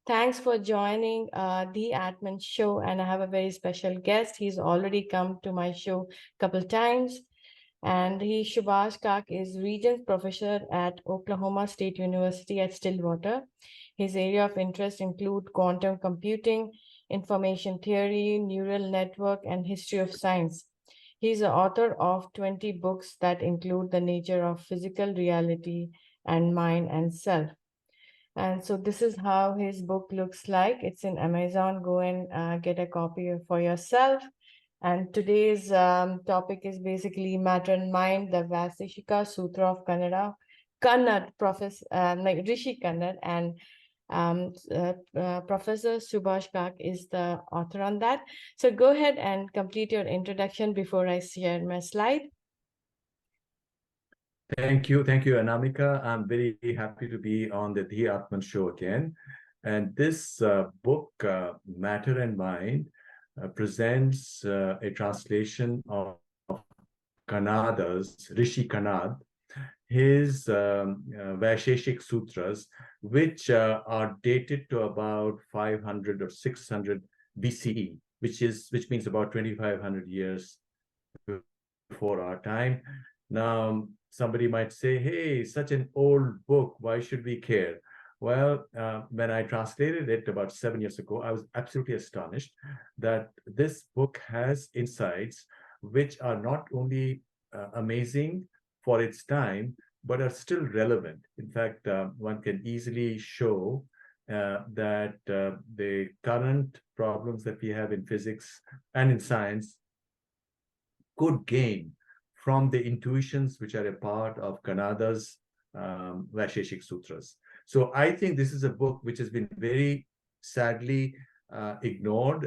Thanks for joining the Atman show. And I have a very special guest. He's already come to my show a couple times. And Subhash is Regents Professor at Oklahoma State University at Stillwater. His area of interest include quantum computing, information theory, neural network, and history of science. He's the author of 20 books that include the nature of physical reality and mind and self. And so this is how his book looks like. It's in Amazon. Go and get a copy for yourself. And today's topic is basically matter and mind, the Vaisheshika Sutra of Kannada, Professor like Rishi Kannada, and Professor Subhash is the author on that. So go ahead and complete your introduction before I share my slide. Thank you, Anamika. I'm very happy to be on the Atman show again. And this book, Matter and Mind, presents a translation of Kanada's Rishi Kannada, his Vaisheshika Sutras, which are dated to about 500 or 600 BCE, which means about 2,500 years before our time. Now, somebody might say, hey, such an old book, why should we care? Well, when I translated it about 7 years ago, I was absolutely astonished that this book has insights which are not only amazing for its time, but are still relevant. In fact, one can easily show that the current problems that we have in physics and in science could gain from the intuitions which are a part of Kannada's Vaisheshika Sutras. So I think this is a book which has been very sadly ignored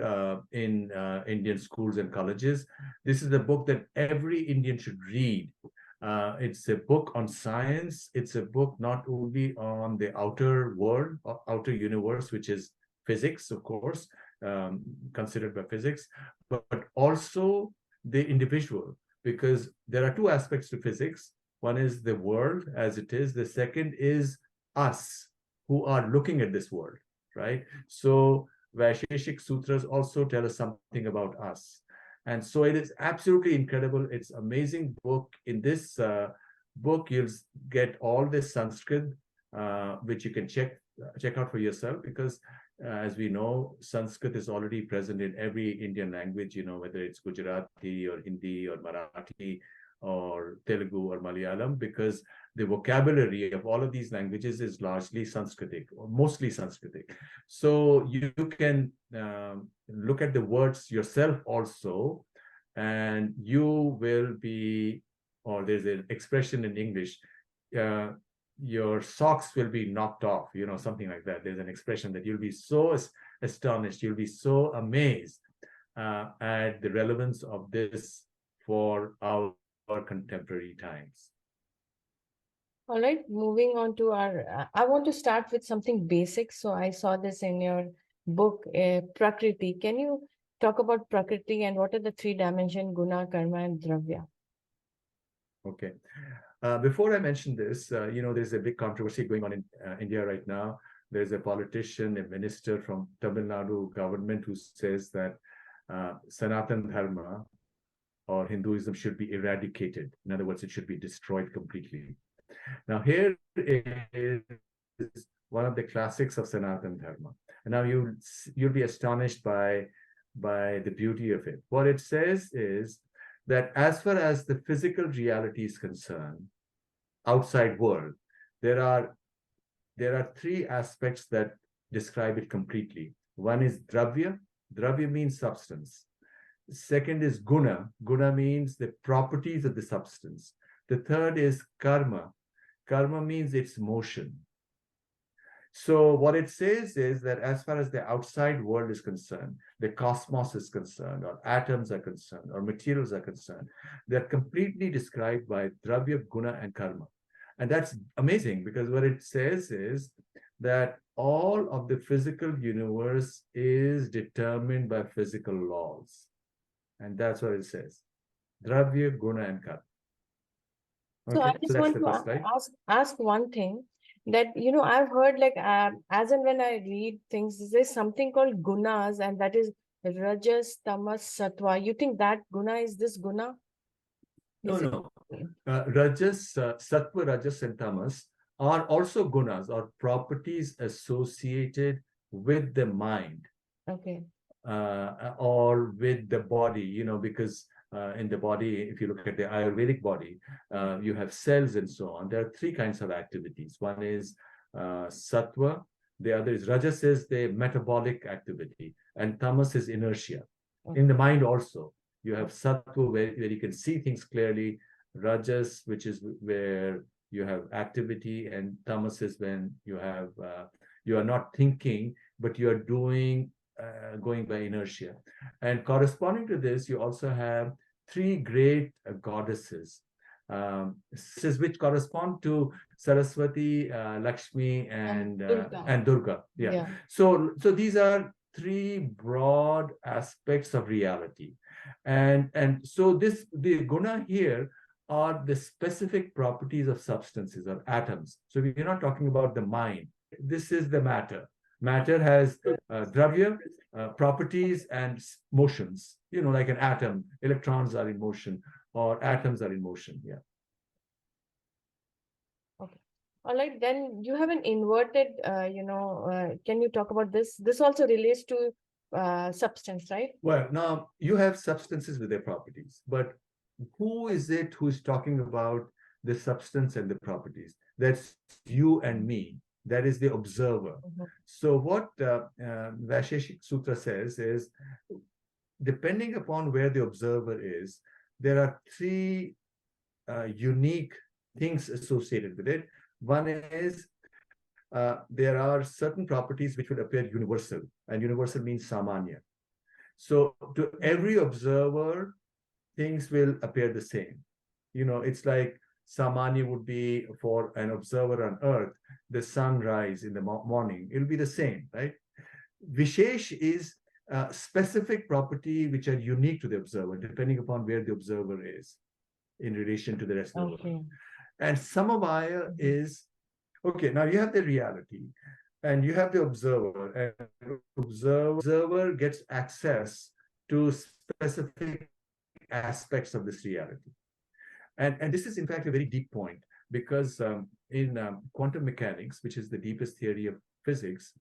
in Indian schools and colleges. This is a book that every Indian should read. It's a book on science. It's a book not only on the outer world, or outer universe, which is physics, of course, considered by physics, but also the individual. Because there are two aspects to physics. One is the world as it is. The second is us who are looking at this world, right? So Vaisheshika Sutras also tell us something about us. And so it is absolutely incredible. It's an amazing book. In this book, you'll get all this Sanskrit, which you can check out for yourself, because as we know, Sanskrit is already present in every Indian language, whether it's Gujarati or Hindi or Marathi or Telugu or Malayalam, because the vocabulary of all of these languages is largely Sanskritic or mostly Sanskritic. So you can look at the words yourself also, and you will be, or there's an expression in English, your socks will be knocked off, something like that. There's an expression that you'll be so astonished, you'll be so amazed at the relevance of this for our contemporary times. All right, moving on to our, I want to start with something basic. So I saw this in your book, Prakriti. Can you talk about Prakriti and what are the three dimensions, guna, karma, and dravya? Okay. Before I mention this, there's a big controversy going on in India right now. There's a politician, a minister from Tamil Nadu government who says that Sanatan Dharma or Hinduism should be eradicated. In other words, it should be destroyed completely. Now, here is one of the classics of Sanatan Dharma. And now you'll be astonished by the beauty of it. What it says is that as far as the physical reality is concerned, outside world, there are three aspects that describe it completely. One is dravya. Dravya means substance. Second is guna. Guna means the properties of the substance. The third is karma. Karma means its motion. So what it says is that as far as the outside world is concerned, the cosmos is concerned, or atoms are concerned, or materials are concerned, they're completely described by dravya, guna, and karma. And that's amazing, because what it says is that all of the physical universe is determined by physical laws. And that's what it says. Dravya, guna, and karma. Okay, so I just want to ask one thing. that, I've heard like, as and when I read things, there's something called gunas, and that is rajas, tamas, sattva. You think that guna is this guna? No, Is it? no. Rajas, Sattva, Rajas, and Tamas are also gunas or properties associated with the mind Okay. or with the body, because in the body, if you look at the Ayurvedic body, you have cells and so on. There are three kinds of activities. One is Sattva, the other is Rajas, is the metabolic activity, and Tamas is inertia. In the mind also, you have Sattva, where you can see things clearly, Rajas, which is where you have activity, and Tamas is when you are not thinking, but you are doing, going by inertia. And corresponding to this, you also have three great goddesses, which correspond to Saraswati, Lakshmi, Durga. and Durga. Yeah. Yeah. So these are three broad aspects of reality, and so the guna here are the specific properties of substances or atoms. So we're not talking about the mind. This is the matter. Matter has dravya, properties, and motions. Like an atom, electrons are in motion, or atoms are in motion. Yeah. Okay. All right. Then you have an inverted, can you talk about this? This also relates to substance, right? Well, now you have substances with their properties, but who is it who's talking about the substance and the properties? That's you and me. That is the observer. So what Vaisheshika Sutra says is, depending upon where the observer is, there are three unique things associated with it. One is there are certain properties which would appear universal, and universal means samanya. So to every observer, things will appear the same. It's like samanya would be for an observer on earth, the sunrise in the morning, it'll be the same, right? Vishesh is specific property which are unique to the observer, depending upon where the observer is in relation to the rest of the world. And samavaya is, okay, now you have the reality and you have the observer, and observer gets access to specific aspects of this reality. And this is in fact a very deep point, because in quantum mechanics, which is the deepest theory of physics,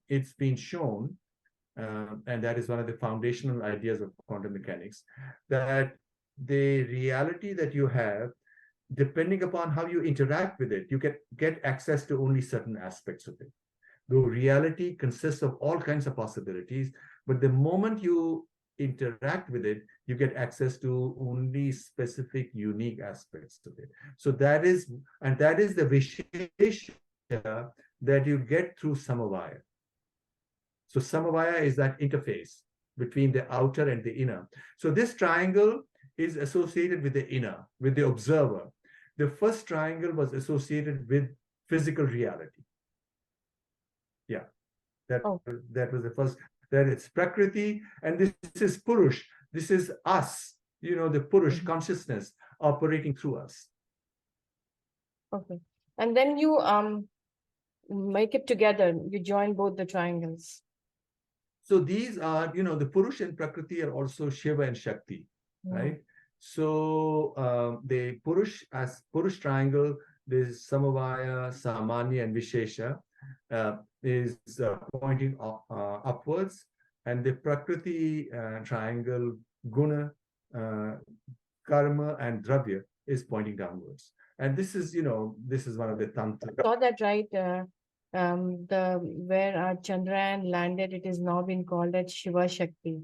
it's been shown, and that is one of the foundational ideas of quantum mechanics, that the reality that you have, depending upon how you interact with it, you get access to only certain aspects of it. Though reality consists of all kinds of possibilities, but the moment you interact with it, you get access to only specific, unique aspects of it. So that is the Vishesha that you get through Samavaya. So Samavaya is that interface between the outer and the inner. So this triangle is associated with the inner, with the observer. The first triangle was associated with physical reality. Yeah, that was the first. That it's Prakriti, and this is Purush. This is us, the Purush consciousness operating through us. Okay. And then you make it together. You join both the triangles. So these are, the Purush and Prakriti are also Shiva and Shakti, right? So the Purush, as Purush triangle, there's Samavaya, Samanya, and Vishesha is pointing upwards, and the Prakriti triangle, Guna, Karma, and Dravya is pointing downwards. And this is one of the tantra. I saw that, right? Where Chandrayaan landed, it is now been called as Shiva Shakti.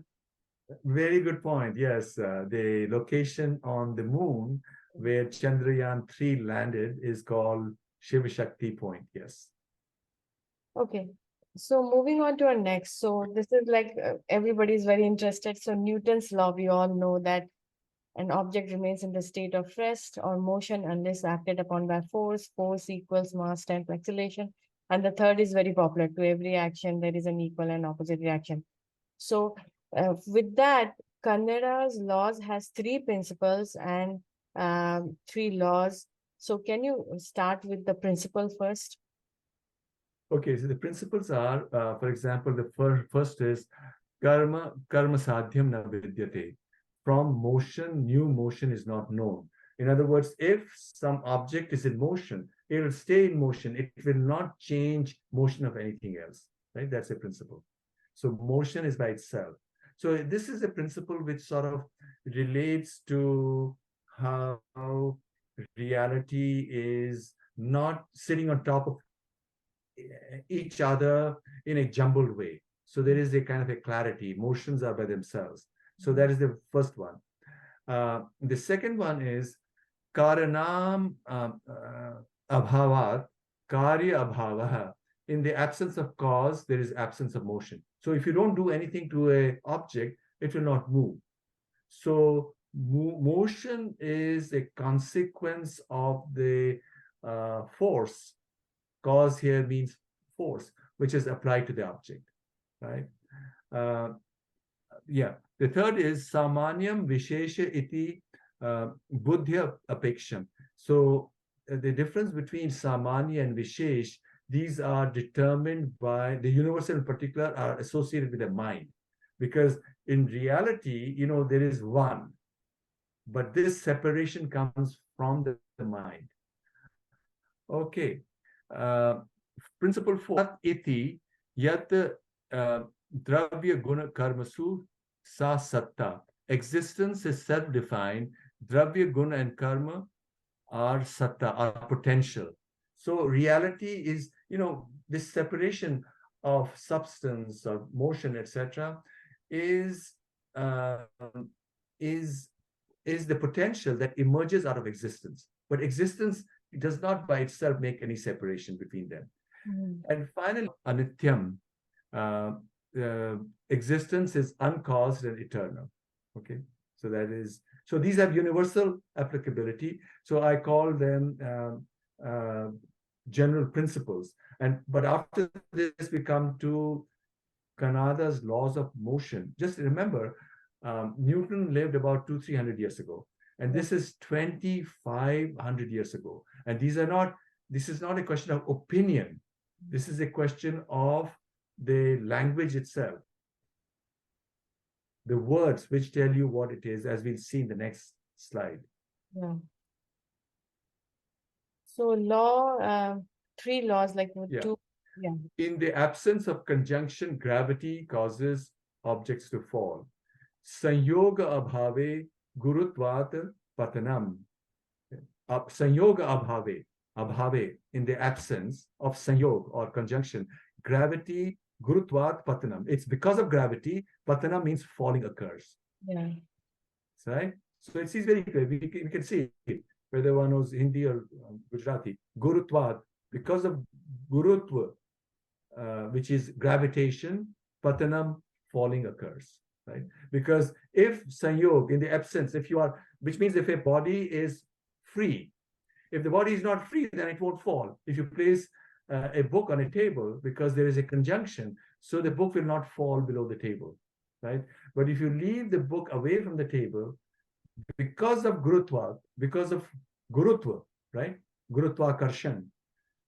Very good point. Yes, the location on the moon where Chandrayaan-3 landed is called Shiva Shakti Point. Yes. Okay. So moving on to our next. So this is like everybody's very interested. So Newton's law, we all know that an object remains in the state of rest or motion unless acted upon by force. Force equals mass times acceleration. And the third is very popular. To every action, there is an equal and opposite reaction. So with that, Kanada's laws has three principles and three laws. So can you start with the principle first? Okay, so the principles are, for example, the first is karma sadhyam na vidyate. From motion, new motion is not known. In other words, if some object is in motion, it will stay in motion. It will not change motion of anything else, right? That's a principle. So motion is by itself. So this is a principle which sort of relates to how reality is not sitting on top of each other in a jumbled way. So there is a kind of a clarity. Motions are by themselves. So that is the first one. The second one is karanam abhavat karya abhavaha. In the absence of cause, there is absence of motion. So if you don't do anything to a object, it will not move. So motion is a consequence of the force. Cause here means force, which is applied to the object, right? Uh, yeah. The third is samanyam vishesha iti buddhya apeksham. So the difference between samanya and vishesh, these are determined by the universal in particular are associated with the mind. Because in reality, there is one, but this separation comes from the mind. Okay. Principle 4 iti yat dravya guna karmasu sa satta. Existence is self-defined. Dravya guna and karma are satta, are potential. So reality is, this separation of substance, of motion, etc., is uh, is is the potential that emerges out of existence. But existence does not by itself make any separation between them. And finally, anityam, existence is uncaused and eternal. Okay, so these have universal applicability. So I call them general principles. But after this, we come to Kanada's laws of motion. Just remember, Newton lived about 200-300 years ago, and this is 2,500 years ago. And this is not a question of opinion. This is a question of the language itself, the words which tell you what it is, as we'll see in the next slide. Yeah. So three laws, like two. Yeah. In the absence of conjunction, gravity causes objects to fall. Sanyoga abhave gurutvat patanam. Sanyoga abhave, in the absence of sanyog or conjunction, gravity, gurutvat patanam. It's because of gravity, patanam means falling occurs. Yeah. Right? So it is very clear. We can see it, whether one knows Hindi or Gujarati. Gurutvat, because of gurutva, which is gravitation, patanam, falling occurs. Right? Because if sanyog, in the absence, which means if a body is free, if the body is not free, then it won't fall. If you place a book on a table, because there is a conjunction, so the book will not fall below the table, right? But if you leave the book away from the table, because of gurutva, right? Gurutva karshan,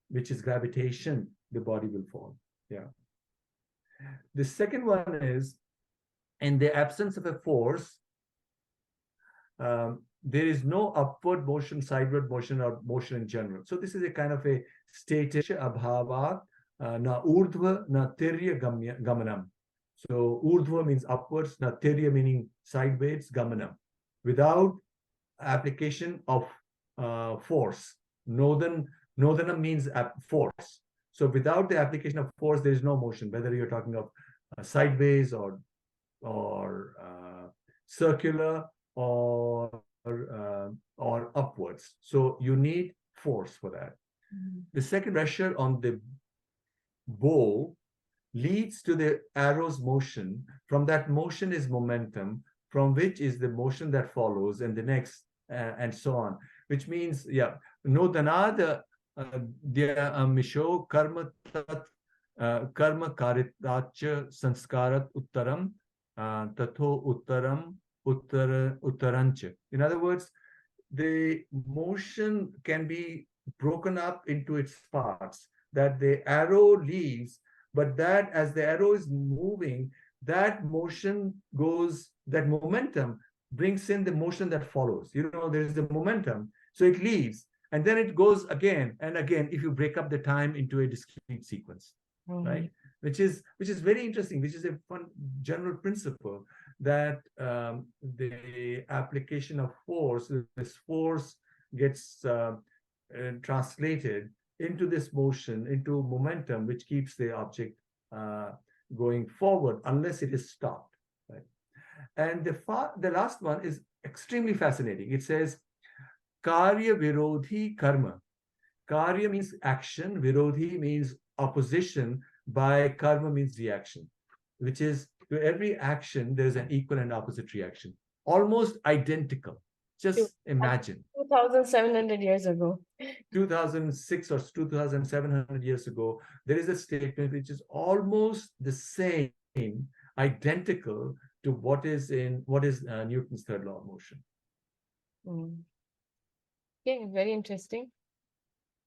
which is gravitation, the body will fall. Yeah. The second one is, in the absence of a force, there is no upward motion, sideward motion, or motion in general. So this is a kind of a status abhavat na urdhva na tirya gamanam. So urdhva means upwards, na tirya meaning sideways, gamanam. Without application of force. Nodhanam means force. So without the application of force, there is no motion, whether you're talking of sideways or circular or upwards. So you need force for that. The second, pressure on the bow leads to the arrow's motion. From that motion is momentum, from which is the motion that follows, and the next, and so on. Which means, no danada dia misho karma karitacha sanskarat uttaram tatho uttarancha. In other words, the motion can be broken up into its parts, that the arrow leaves, but that as the arrow is moving, that motion goes, that momentum brings in the motion that follows. There is the momentum, so it leaves, and then it goes again and again if you break up the time into a discrete sequence, right? Which is very interesting, which is a fun general principle that the application of force, this force gets translated into this motion, into momentum, which keeps the object uh, going forward unless it is stopped. Right? And the last one is extremely fascinating. It says, Karya Virodhi Karma. Karya means action, Virodhi means opposition, by karma means reaction, which is to every action, there's an equal and opposite reaction, almost identical. Just imagine. 2,700 years ago. 2006 or 2,700 years ago, there is a statement which is almost the same, identical to what is Newton's third law of motion. Okay, very interesting.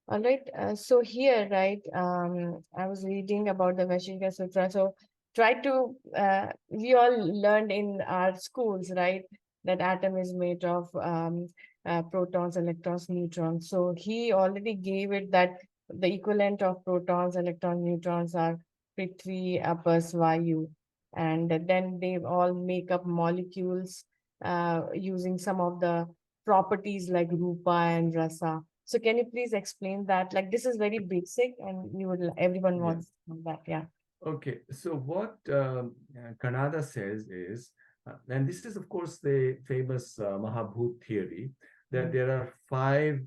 All right. So here, right, I was reading about the Vaisheshika Sutra. So we all learned in our schools, right, that atom is made of protons, electrons, neutrons. So he already gave it that the equivalent of protons, electrons, neutrons are Prithvi, Apas, Vayu. And then they all make up molecules using some of the properties like Rupa and Rasa. So can you please explain that? Like this is very basic, and everyone wants to know that. Yeah. Okay, so what Kanada says is, and this is of course the famous Mahabhut theory, that there are five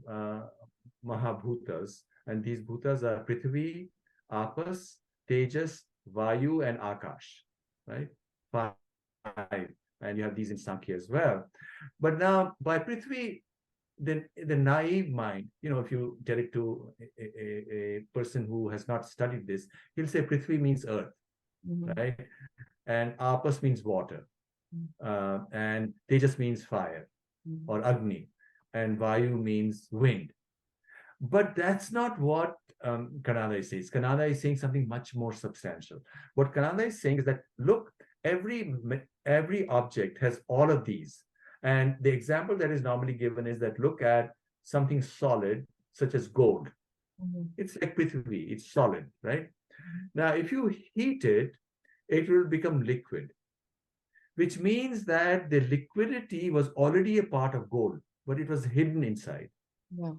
Mahabhutas, and these bhutas are Prithvi, Apas, Tejas, Vayu, and Akash, right? Five, and you have these in Sankhya as well. But now by Prithvi, the naive mind, if you tell it to a person who has not studied this, he'll say Prithvi means earth, right? And Apas means water, and Tejas means fire or Agni, and Vayu means wind. But that's not what Kanada is saying. Kanada is saying something much more substantial. What Kanada is saying is that, look, every object has all of these. And the example that is normally given is that look at something solid, such as gold. It's like Prithvi, it's solid, right? Now, if you heat it, it will become liquid, which means that the liquidity was already a part of gold, but it was hidden inside. Yeah.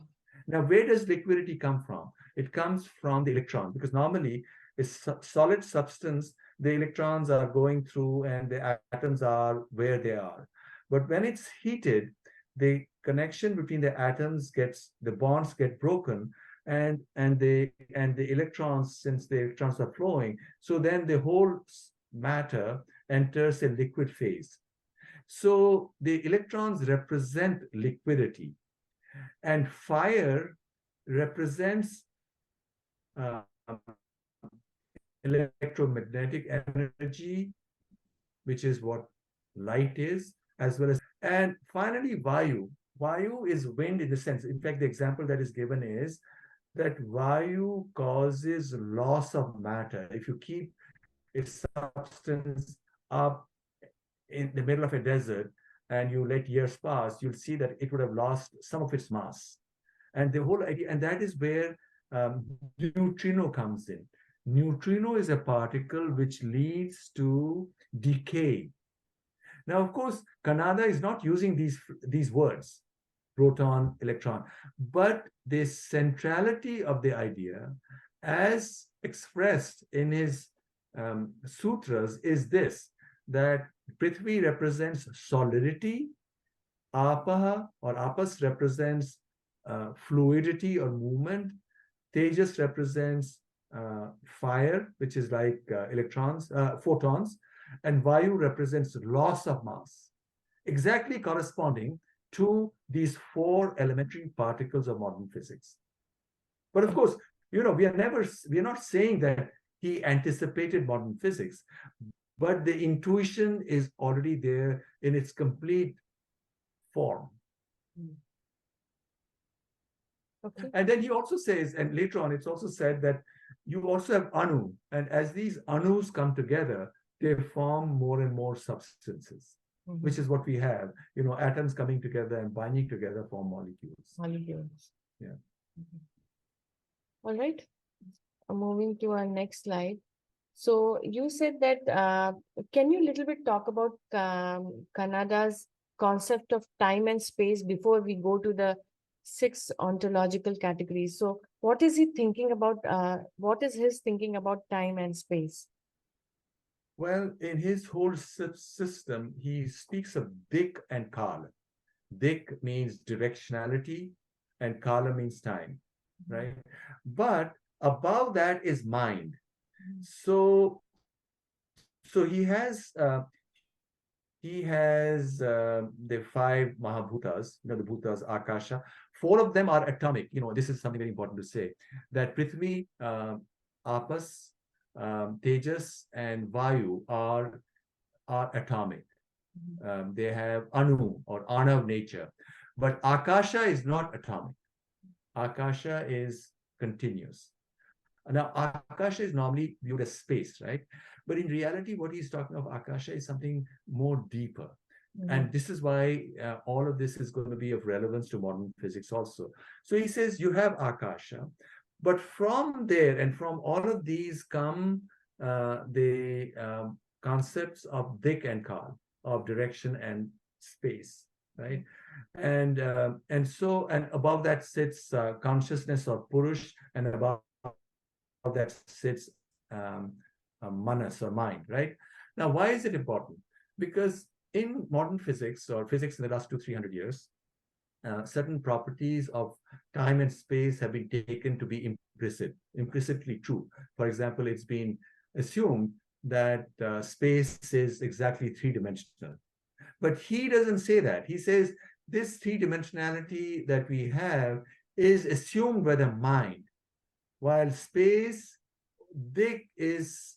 Now, where does liquidity come from? It comes from the electron, because normally a solid substance, the electrons are going through and the atoms are where they are. But when it's heated, the connection between the atoms the bonds get broken, and the electrons, since the electrons are flowing, so then the whole matter enters a liquid phase. So the electrons represent liquidity, and fire represents electromagnetic energy, which is what light is, as well as, and finally, Vayu. Vayu is wind in the sense, in fact, the example that is given is that Vayu causes loss of matter. If you keep a substance up in the middle of a desert and you let years pass, you'll see that it would have lost some of its mass. And the whole idea, and that is where neutrino comes in. Neutrino is a particle which leads to decay. Now, of course, Kanada is not using these words, proton, electron, but the centrality of the idea, as expressed in his sutras, is this, that Prithvi represents solidity, Apaha or Apas represents fluidity or movement, Tejas represents fire, which is like photons, and Vayu represents loss of mass, exactly corresponding to these four elementary particles of modern physics. But of course, we are not saying that he anticipated modern physics, but the intuition is already there in its complete form. Okay. And then he also says, and later on, it's also said that you also have anu. And as these anus come together, they form more and more substances, which is what we have. Atoms coming together and binding together form molecules. Molecules. Yeah. All right. Moving to our next slide. So you said that, can you little bit talk about Canada's concept of time and space before we go to the 6 ontological categories? So what is he thinking about? What is his thinking about time and space? Well, in his whole system, he speaks of dik and kala. Dik means directionality, and kala means time, right? But above that is mind. So, so the 5 Mahabhutas, the bhutas, Akasha. 4 of them are atomic. This is something very important to say, that Prithvi, Apas, Tejas, and Vayu are atomic. They have Anu or Anav nature. But Akasha is not atomic. Akasha is continuous. Now, Akasha is normally viewed as space, right? But in reality, what he's talking of Akasha is something more deeper. And this is why all of this is going to be of relevance to modern physics also. So he says you have Akasha, but from there and from all of these come the concepts of dik and kal, of direction and space, right? And above that sits consciousness or purush, and above that sits manas or mind, right? Now, why is it important? Because in modern physics, or physics in the last 200-300 years, certain properties of time and space have been taken to be implicitly true. For example, it's been assumed that space is exactly three-dimensional. But he doesn't say that. He says this three-dimensionality that we have is assumed by the mind, while space, dik is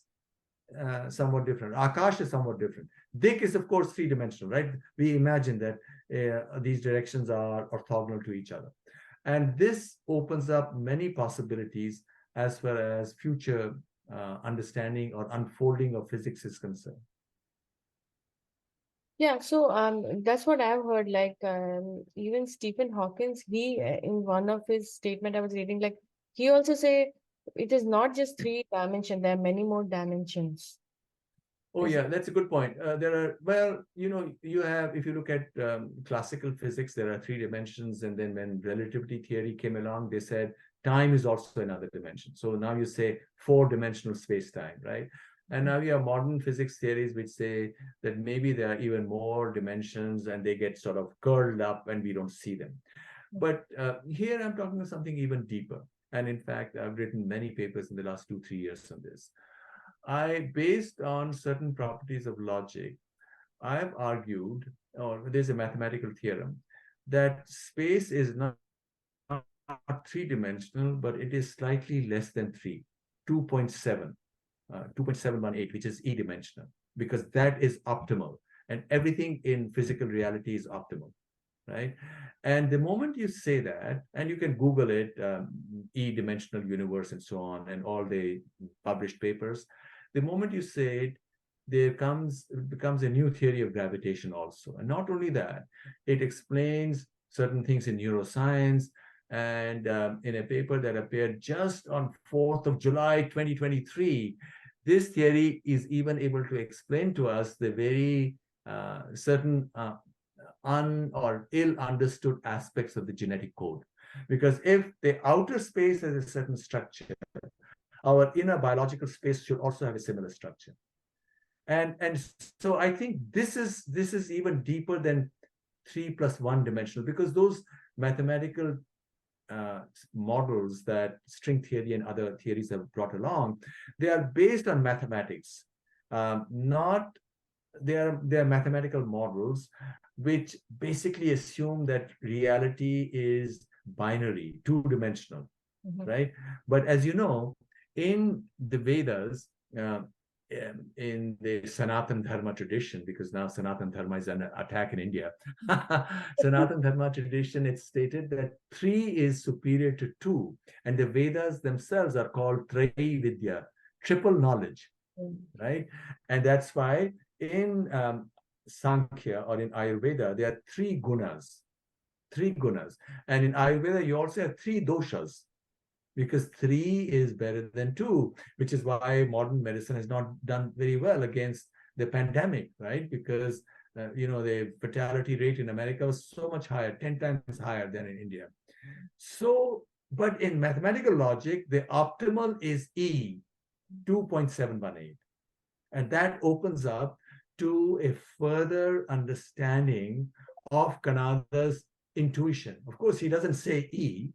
somewhat different. Akash is somewhat different. Dik is, of course, three-dimensional, right? We imagine that these directions are orthogonal to each other. And this opens up many possibilities as far as future understanding or unfolding of physics is concerned. Yeah, so that's what I've heard. Like even Stephen Hawkins, he in one of his statement I was reading, like he also say it is not just 3 dimension. There are many more dimensions. Oh, yeah, that's a good point. You have, if you look at classical physics, there are 3 dimensions. And then when relativity theory came along, they said time is also another dimension. So now you say 4-dimensional space-time, right? And now you have modern physics theories which say that maybe there are even more dimensions and they get sort of curled up and we don't see them. But here I'm talking about something even deeper. And in fact, I've written many papers in the last 2-3 years on this. Based on certain properties of logic, I have argued, or there's a mathematical theorem, that space is not 3-dimensional, but it is slightly less than 3, 2.7, 2.718, which is E-dimensional, because that is optimal. And everything in physical reality is optimal, right? And the moment you say that, and you can Google it, E-dimensional universe and so on, and all the published papers, the moment you say it, it becomes a new theory of gravitation also. And not only that, it explains certain things in neuroscience. And in a paper that appeared just on 4th of July, 2023, this theory is even able to explain to us the very certain or ill understood aspects of the genetic code. Because if the outer space has a certain structure, our inner biological space should also have a similar structure. And so I think this is even deeper than 3+1 dimensional, because those mathematical models that string theory and other theories have brought along, they are based on mathematics. Not they are mathematical models which basically assume that reality is binary, 2-dimensional, right? But as you know, in the Vedas, in the Sanatan Dharma tradition, because now Sanatan Dharma is an attack in India. Sanatan Dharma tradition, it's stated that 3 is superior to 2, and the Vedas themselves are called Trayi Vidya, triple knowledge, right? And that's why in Sankhya or in Ayurveda, there are 3 gunas, 3 gunas. And in Ayurveda, you also have 3 doshas, because 3 is better than 2, which is why modern medicine has not done very well against the pandemic, right? Because the fatality rate in America was so much higher, 10 times higher than in India. So, but in mathematical logic, the optimal is E, 2.718. And that opens up to a further understanding of Kanada's intuition. Of course, he doesn't say E,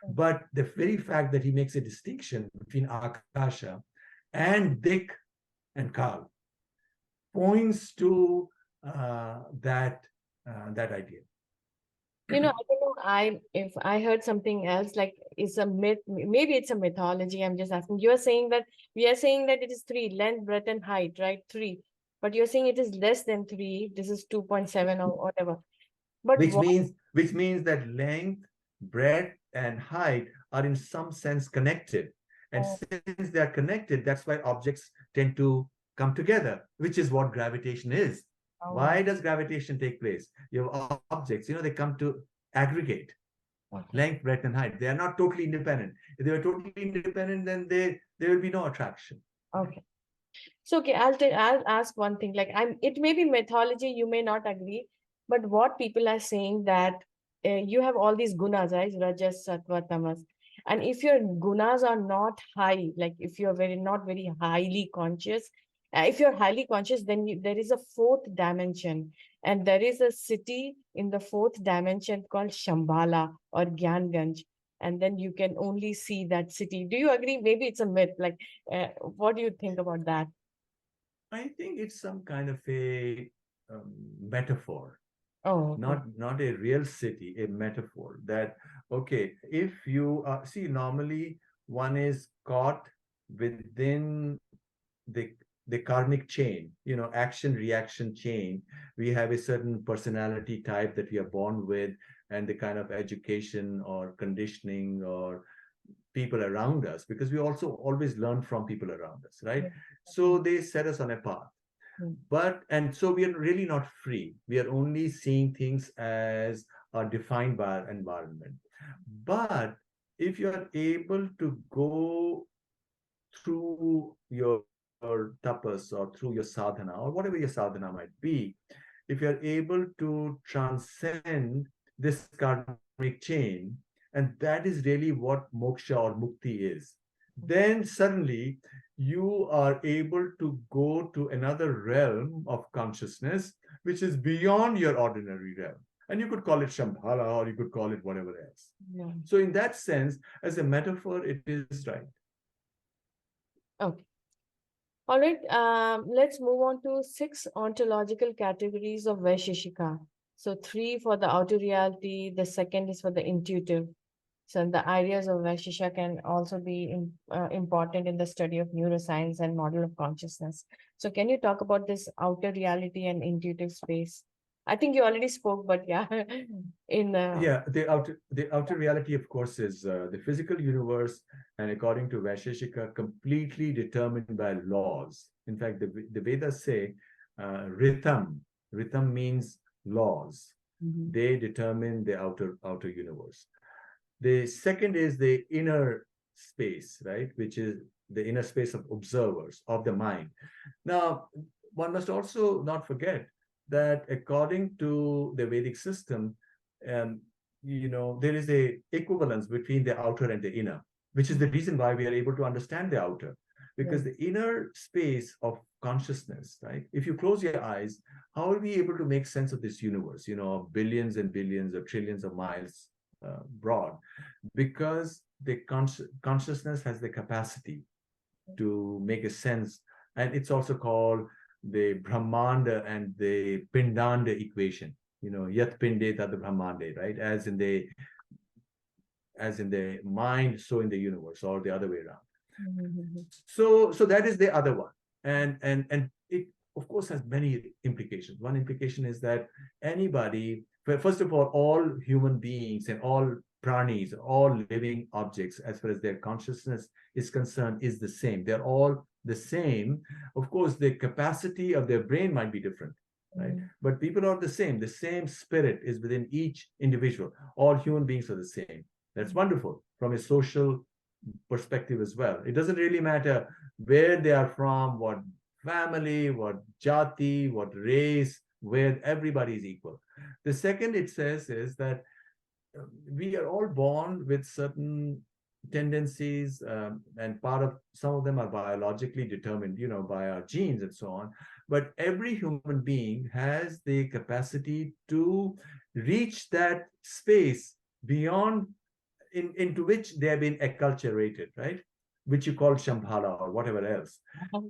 but the very fact that he makes a distinction between Akasha and Dik and Kal points to that idea. I don't know. If I heard something else, like it's a myth, maybe it's a mythology. I'm just asking. You are saying that we are saying that it is 3, length, breadth, and height, right? 3. But you're saying it is less than 3. This is 2.7 or whatever. But Which what? means that length, breadth, and height are in some sense connected. And since they are connected, that's why objects tend to come together, which is what gravitation is. Why does gravitation take place? You have objects, they come to aggregate. Length, breadth, and height. They are not totally independent. If they were totally independent, then there will be no attraction. Okay. So okay, I'll ask one thing. Like it may be mythology, you may not agree, but what people are saying that you have all these gunas, right? Rajas, Sattva, Tamas. And if your gunas are not high, like if you're not very highly conscious, if you're highly conscious, then there is a 4th dimension, and there is a city in the 4th dimension called Shambhala or Gyanganj, and then you can only see that city. Do you agree? Maybe it's a myth. Like, what do you think about that? I think it's some kind of a metaphor. Oh, okay. Not a real city, a metaphor that, okay, if you see, normally one is caught within the karmic chain, action reaction chain. We have a certain personality type that we are born with, and the kind of education or conditioning or people around us, because we also always learn from people around us, right? So they set us on a path. And so we are really not free. We are only seeing things as are defined by our environment. But if you are able to go through your tapas or through your sadhana or whatever your sadhana might be, if you are able to transcend this karmic chain, and that is really what moksha or mukti is, then suddenly you are able to go to another realm of consciousness, which is beyond your ordinary realm. And you could call it Shambhala, or you could call it whatever else. Yeah. So in that sense, as a metaphor, it is right. Okay. All right. Let's move on to 6 ontological categories of Vaisheshika. So 3 for the outer reality, the second is for the intuitive. So the ideas of Vaisheshika can also be important in the study of neuroscience and model of consciousness. So can you talk about this outer reality and intuitive space? I think you already spoke, but yeah, the outer reality, of course, is the physical universe, and according to Vaisheshika, completely determined by laws. In fact, the Vedas say ritham. Ritham means laws. Mm-hmm. They determine the outer universe. The second is the inner space, right, which is the inner space of observers, of the mind. Now, one must also not forget that according to the Vedic system, there is a equivalence between the outer and the inner, which is the reason why we are able to understand the outer. Because the inner space of consciousness, right? If you close your eyes, how are we able to make sense of this universe, billions and billions or trillions of miles broad? Because the consciousness has the capacity to make a sense. And it's also called the Brahmanda and the Pindanda equation, Yat Pinde Tad Brahmande, right? As in the mind, so in the universe, or the other way around. Mm-hmm. So that is the other one. And it of course has many implications. One implication is that anybody, well, first of all human beings and all pranis, all living objects, as far as their consciousness is concerned, is the same. They're all the same. Of course, the capacity of their brain might be different, right? But people are the same. The same spirit is within each individual. All human beings are the same. That's wonderful from a social perspective as well. It doesn't really matter where they are from, what family, what jati, what race, where everybody is equal. The second it says is that we are all born with certain tendencies, and part of some of them are biologically determined, by our genes and so on. But every human being has the capacity to reach that space beyond into which they have been acculturated, right? Which you call Shambhala or whatever else.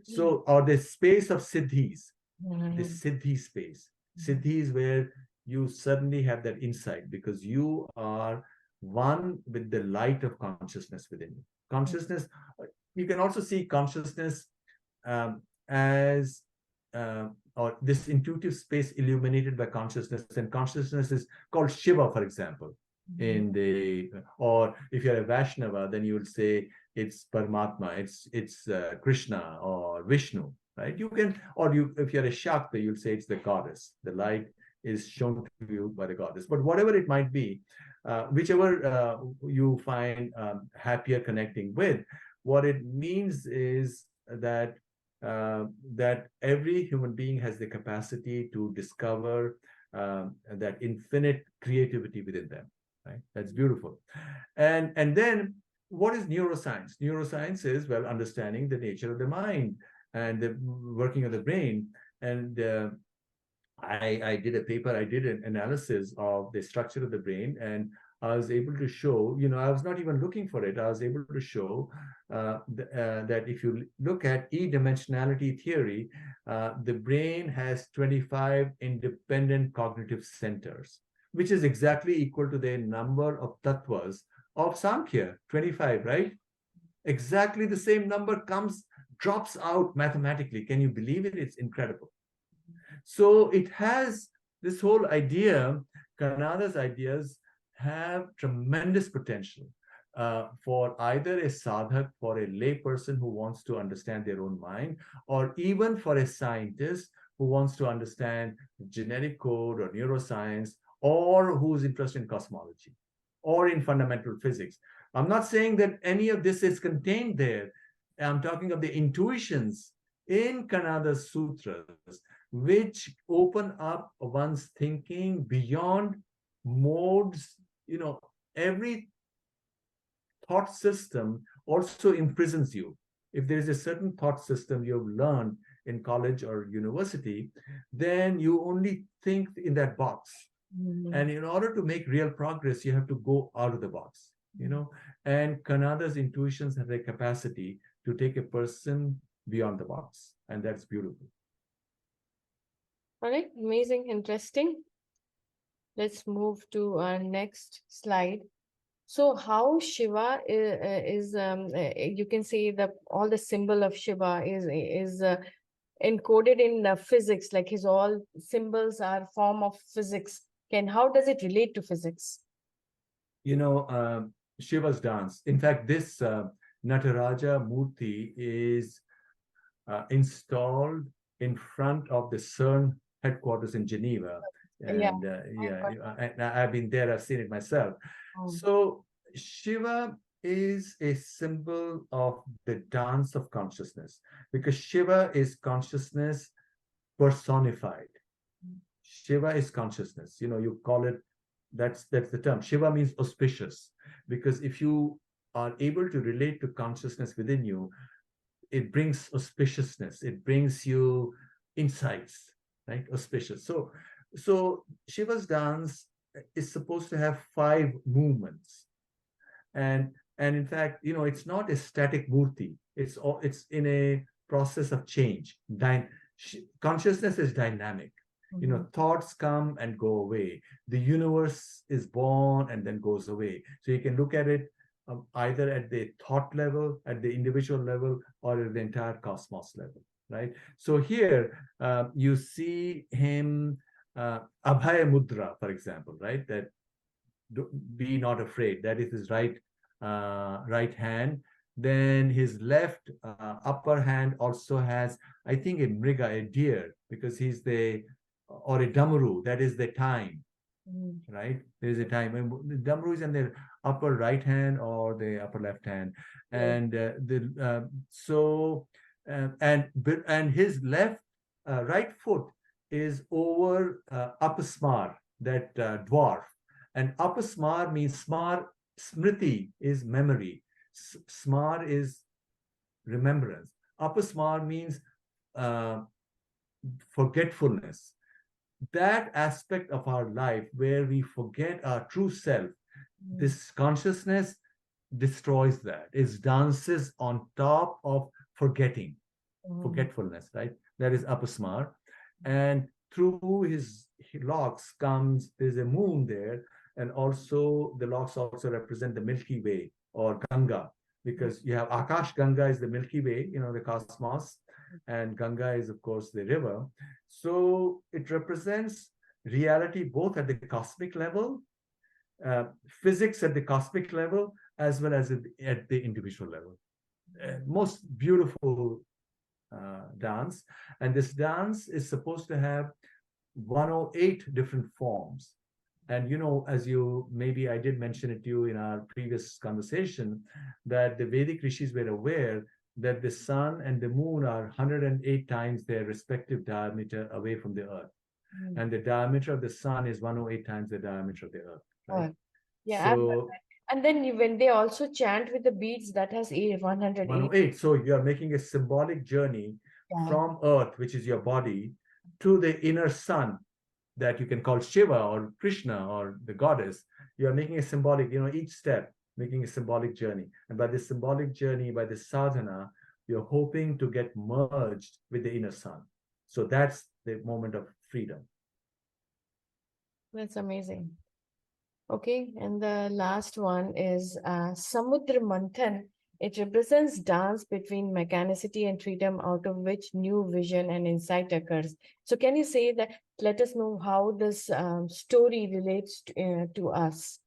So, or the space of siddhis, the siddhi space. Siddhi is where you suddenly have that insight because you are one with the light of consciousness within you. Consciousness, you can also see consciousness as or this intuitive space illuminated by consciousness, and consciousness is called Shiva, for example. In the, or if you're a Vaishnava, then you will say it's Paramatma, it's Krishna or Vishnu, right? You can, or you, if you're a Shakti, you'll say it's the goddess. The light is shown to you by the goddess. But whatever it might be, whichever you find happier connecting with, what it means is that that every human being has the capacity to discover that infinite creativity within them. Right? That's beautiful. And then what is neuroscience? Neuroscience is, well, understanding the nature of the mind and the working of the brain. And I did a paper, I did an analysis of the structure of the brain, and I was able to show, I was not even looking for it. I was able to show that if you look at e-dimensionality theory, the brain has 25 independent cognitive centers, which is exactly equal to the number of tattvas of Samkhya, 25, right? Exactly the same number drops out mathematically. Can you believe it? It's incredible. So it has this whole idea, Kanada's ideas have tremendous potential for either a sadhak, for a lay person who wants to understand their own mind, or even for a scientist who wants to understand genetic code or neuroscience, or who's interested in cosmology or in fundamental physics. I'm not saying that any of this is contained there. I'm talking of the intuitions in Kanada's sutras, which open up one's thinking beyond modes. Every thought system also imprisons you. If there is a certain thought system you've learned in college or university, then you only think in that box. And in order to make real progress, you have to go out of the box, And Kanada's intuitions have the capacity to take a person beyond the box. And that's beautiful. All right, amazing, interesting. Let's move to our next slide. So how Shiva is you can say that all the symbol of Shiva is encoded in physics, like his all symbols are form of physics. How does it relate to physics? Shiva's dance. In fact, this Nataraja Murti is installed in front of the CERN headquarters in Geneva. And I've been there, I've seen it myself. So Shiva is a symbol of the dance of consciousness, because Shiva is consciousness personified. Shiva is consciousness. You call it, that's the term. Shiva means auspicious, because if you are able to relate to consciousness within you, it brings auspiciousness, it brings you insights, right? Auspicious. So Shiva's dance is supposed to have 5 movements. And in fact, it's not a static murti. It's in a process of change. Consciousness is dynamic. Thoughts come and go away. The universe is born and then goes away. So you can look at it either at the thought level, at the individual level, or at the entire cosmos level. right? So here you see him, Abhaya Mudra, for example, right? That be not afraid. That is his right hand. Then his left upper hand also has, I think, a mriga, a deer, because he's the, or a damaru, that is the time, right? There's a time. And the damaru is in the upper right hand or the upper left hand, Yes. and and his left right foot is over apasmar, that dwarf. And apasmar means smar, smriti is memory. Smar is remembrance. Apasmar means uh, forgetfulness. That aspect of our life where we forget our true self, this consciousness destroys that. It dances on top of forgetting, forgetfulness, right? That is apasmar. And through his locks comes, there's a moon there, and also the locks also represent the Milky Way or Ganga, because you have Akash Ganga is the Milky Way, the cosmos, and Ganga is, of course, the river. So it represents reality both at the cosmic level, physics at the cosmic level, as well as at the individual level. Most beautiful dance. And this dance is supposed to have 108 different forms. And as you, maybe I did mention it to you in our previous conversation, that the Vedic rishis were aware that the sun and the moon are 108 times their respective diameter away from the earth. And the diameter of the sun is 108 times the diameter of the earth, right? Yeah, I've heard So that. And then when they also chant with the beads, that has 108. 108. So you are making a symbolic journey Yeah. from earth, which is your body, to the inner sun that you can call Shiva or Krishna or the goddess. You are making a symbolic, each step making a symbolic journey. And by this symbolic journey, by this sadhana, you're hoping to get merged with the inner sun. So that's the moment of freedom. That's amazing. Okay, and the last one is Samudra Manthan. It represents dance between mechanicity and freedom, out of which new vision and insight occurs. So, can you say that? Let us know how this story relates to us.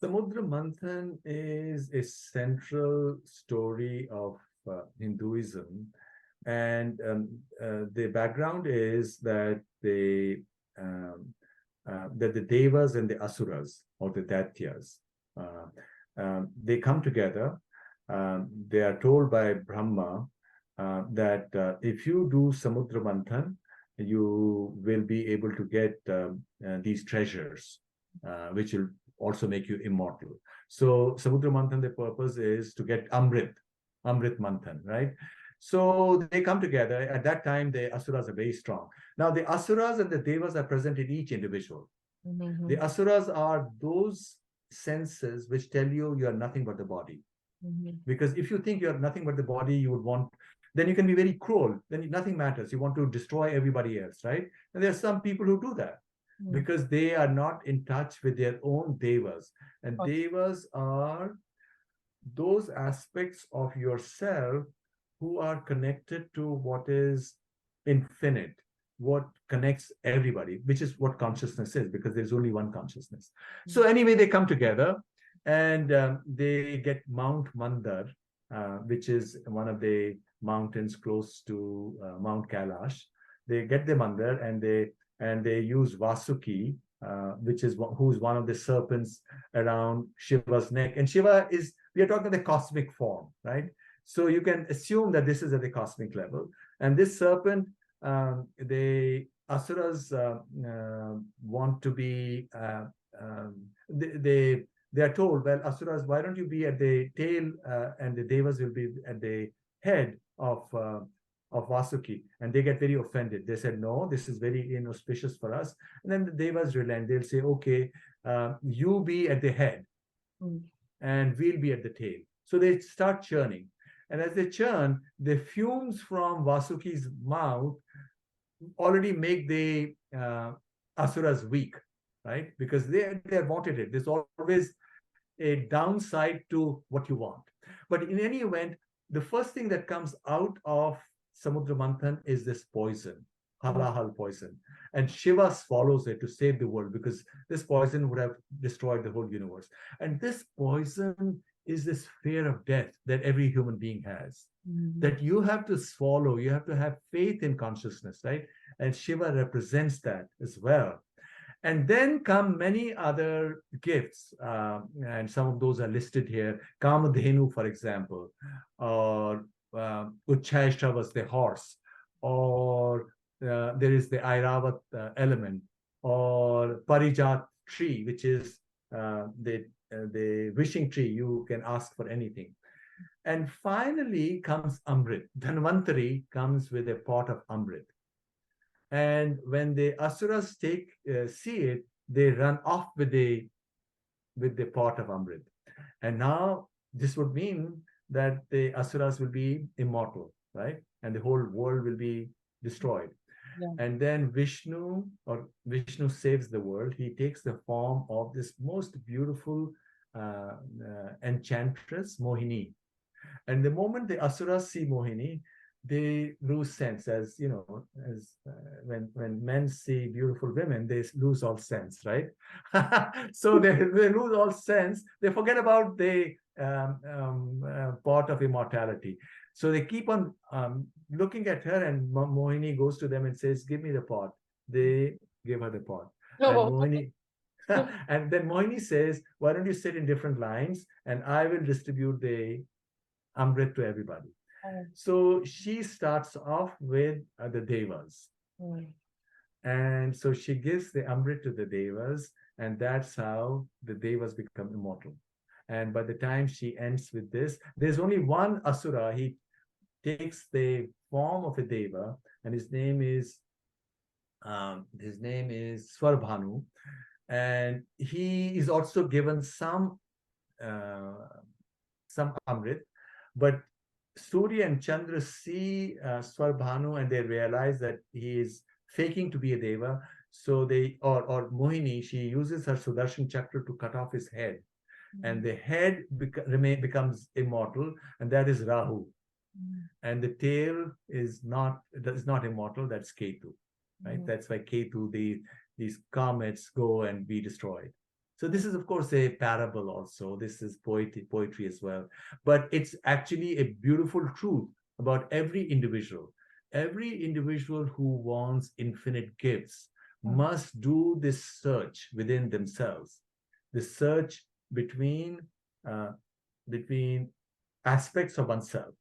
Samudra Manthan is a central story of Hinduism, and the background is that the devas and the asuras, or the daityas, they come together. They are told by Brahma that if you do Samudra Manthan, you will be able to get these treasures, which will also make you immortal. So Samudra Manthan, the purpose is to get Amrit Manthan, right? So they come together. At that time, the asuras are very strong. Now, the asuras and the devas are present in each individual. The asuras are those senses which tell you are nothing but the body. Because if you think you're nothing but the body, you would want, then you can be very cruel. Then nothing matters. You want to destroy everybody else, right? And there are some people who do that because they are not in touch with their own devas. And devas are those aspects of yourself who are connected to what is infinite, what connects everybody, which is what consciousness is, because there's only one consciousness. So anyway, they come together and they get Mount Mandar, which is one of the mountains close to Mount Kailash. They get the Mandar and they use Vasuki, which is who's one of the serpents around Shiva's neck. And Shiva is, we are talking the cosmic form, right? So you can assume that this is at the cosmic level. And this serpent, the asuras want to be, they are told, well, asuras, why don't you be at the tail and the devas will be at the head of Vasuki? And they get very offended. They said, no, this is very inauspicious for us. And then the devas relent. They'll say, okay, you be at the head and we'll be at the tail. So they start churning. And as they churn, the fumes from Vasuki's mouth already make the asuras weak, right? Because they wanted it. There's always a downside to what you want. But in any event, the first thing that comes out of Samudra Manthan is this poison, halahal poison. And Shiva follows it to save the world because this poison would have destroyed the whole universe. And this poison is this fear of death that every human being has. That you have to swallow, you have to have faith in consciousness, right? And Shiva represents that as well. And then come many other gifts, and some of those are listed here. Kamadhenu, for example, or Uchchaishta was the horse, or there is the Airavat element, or Parijat tree, which is the wishing tree. You can ask for anything. And finally comes Amrit. Dhanvantari comes with a pot of Amrit. And when the asuras see it, they run off with the pot of Amrit. And now this would mean that the asuras will be immortal, right? And the whole world will be destroyed. Yeah. And then Vishnu saves the world. He takes the form of this most beautiful enchantress, Mohini. And the moment the asuras see Mohini, they lose sense, as you know, as when men see beautiful women, they lose all sense, right? So they lose all sense. They forget about the pot of immortality. So they keep on looking at her, and Mohini goes to them and says, "Give me the pot." They give her the pot, and Mohini. And then Mohini says, "Why don't you sit in different lines, and I will distribute the Amrit to everybody." So she starts off with the Devas. And so she gives the Amrit to the Devas, and that's how the Devas become immortal. And by the time she ends with this, there's only one Asura. He takes the form of a Deva, and his name is Svarbhanu. And he is also given some Amrit, but Surya and Chandra see Svarbhanu, and they realize that he is faking to be a Deva. So or Mohini, she uses her Sudarshan Chakra to cut off his head. And the head becomes immortal, and that is Rahu. And the tail is not immortal, that's Ketu. Right? That's why Ketu, these comets go and be destroyed. So this is, of course, a parable also. This is poetry as well. But it's actually a beautiful truth about every individual. Every individual who wants infinite gifts must do this search within themselves, the search between aspects of oneself.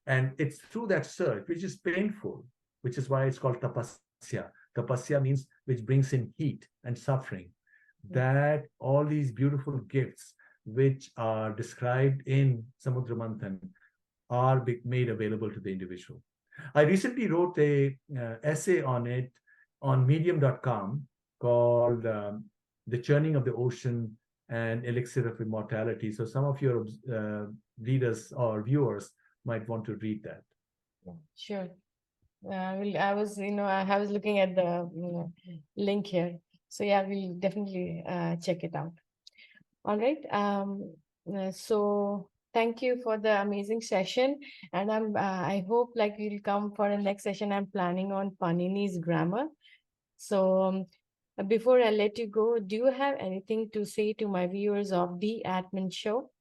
And it's through that search, which is painful, which is why it's called tapasya. Tapasya means which brings in heat and suffering. That all these beautiful gifts which are described in Samudra Manthan are made available to the individual. I recently wrote a essay on it on medium.com called The Churning of the Ocean and Elixir of Immortality. So some of your readers or viewers might want to read that. Sure. I was looking at the link here. So yeah, we'll definitely check it out. All right. So thank you for the amazing session, and I hope like you'll come for the next session. I'm planning on Panini's grammar. So before I let you go, do you have anything to say to my viewers of the Atman Show?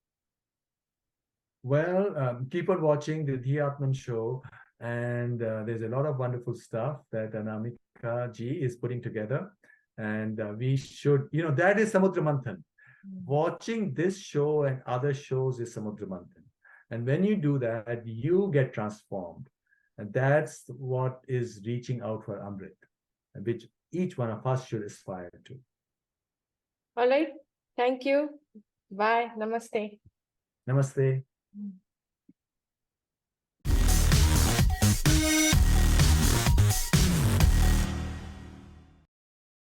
Well, keep on watching the Atman Show, and there's a lot of wonderful stuff that Anamika ji is putting together. And we should, that is Samudra Manthan. Watching this show and other shows is Samudra Manthan. And when you do that, you get transformed. And that's what is reaching out for Amrit, which each one of us should aspire to. All right. Thank you. Bye. Namaste. Namaste.